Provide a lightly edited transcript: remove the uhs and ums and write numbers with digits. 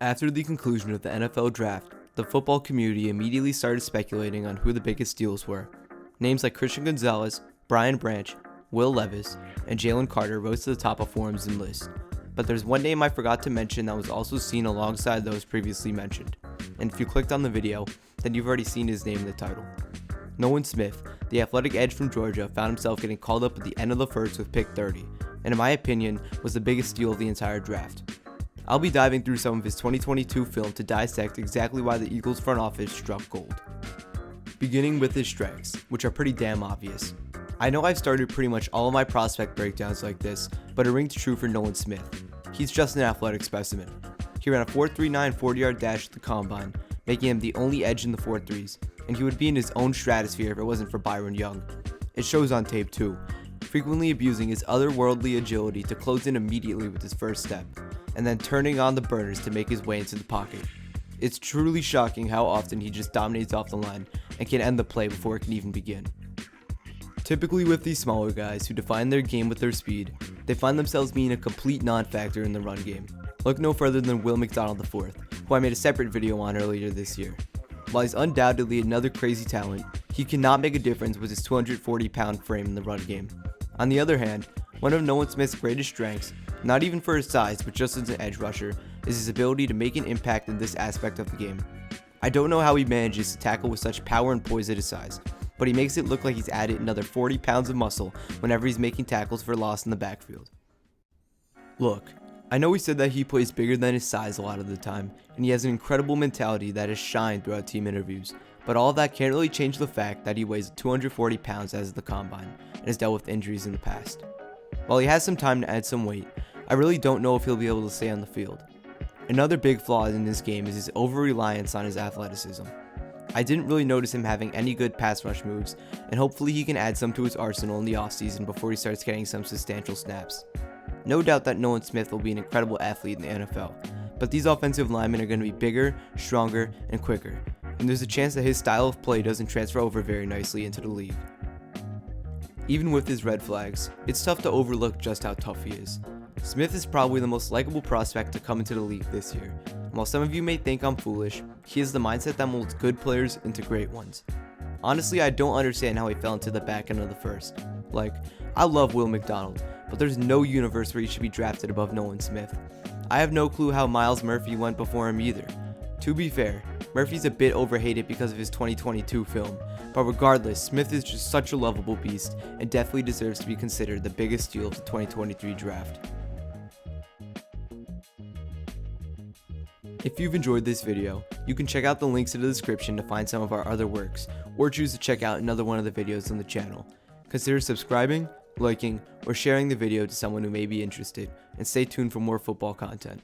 After the conclusion of the NFL draft, the football community immediately started speculating on who the biggest steals were. Names like Christian Gonzalez, Brian Branch, Will Levis, and Jalen Carter rose to the top of forums and lists. But there's one name I forgot to mention that was also seen alongside those previously mentioned. And if you clicked on the video, then you've already seen his name in the title. Nolan Smith, the athletic edge from Georgia, found himself getting called up at the end of the first with pick 30, and in my opinion, was the biggest steal of the entire draft. I'll be diving through some of his 2022 film to dissect exactly why the Eagles front office struck gold. Beginning with his strengths, which are pretty damn obvious. I know I've started pretty much all of my prospect breakdowns like this, but it rings true for Nolan Smith. He's just an athletic specimen. He ran a 4.39 40-yard dash at the combine, making him the only edge in the 4.3s, and he would be in his own stratosphere if it wasn't for Byron Young. It shows on tape too, frequently abusing his otherworldly agility to close in immediately with his first step, and then turning on the burners to make his way into the pocket. It's truly shocking how often he just dominates off the line and can end the play before it can even begin. Typically with these smaller guys who define their game with their speed, they find themselves being a complete non-factor in the run game. Look no further than Will McDonald IV, who I made a separate video on earlier this year. While he's undoubtedly another crazy talent, he cannot make a difference with his 240-pound frame in the run game. On the other hand, one of Nolan Smith's greatest strengths, not even for his size but just as an edge rusher, is his ability to make an impact in this aspect of the game. I don't know how he manages to tackle with such power and poise at his size, but he makes it look like he's added another 40 pounds of muscle whenever he's making tackles for loss in the backfield. Look, I know he said that he plays bigger than his size a lot of the time, and he has an incredible mentality that has shined throughout team interviews, but all of that can't really change the fact that he weighs 240 pounds as of the combine, and has dealt with injuries in the past. While he has some time to add some weight, I really don't know if he'll be able to stay on the field. Another big flaw in this game is his over-reliance on his athleticism. I didn't really notice him having any good pass rush moves, and hopefully he can add some to his arsenal in the offseason before he starts getting some substantial snaps. No doubt that Nolan Smith will be an incredible athlete in the NFL, but these offensive linemen are going to be bigger, stronger, and quicker, and there's a chance that his style of play doesn't transfer over very nicely into the league. Even with his red flags, it's tough to overlook just how tough he is. Smith is probably the most likable prospect to come into the league this year, and while some of you may think I'm foolish, he has the mindset that molds good players into great ones. Honestly, I don't understand how he fell into the back end of the first. Like, I love Will McDonald, but there's no universe where he should be drafted above Nolan Smith. I have no clue how Myles Murphy went before him either. To be fair, Murphy's a bit overhated because of his 2022 film, but regardless, Smith is just such a lovable beast and definitely deserves to be considered the biggest steal of the 2023 draft. If you've enjoyed this video, you can check out the links in the description to find some of our other works, or choose to check out another one of the videos on the channel. Consider subscribing, liking, or sharing the video to someone who may be interested, and stay tuned for more football content.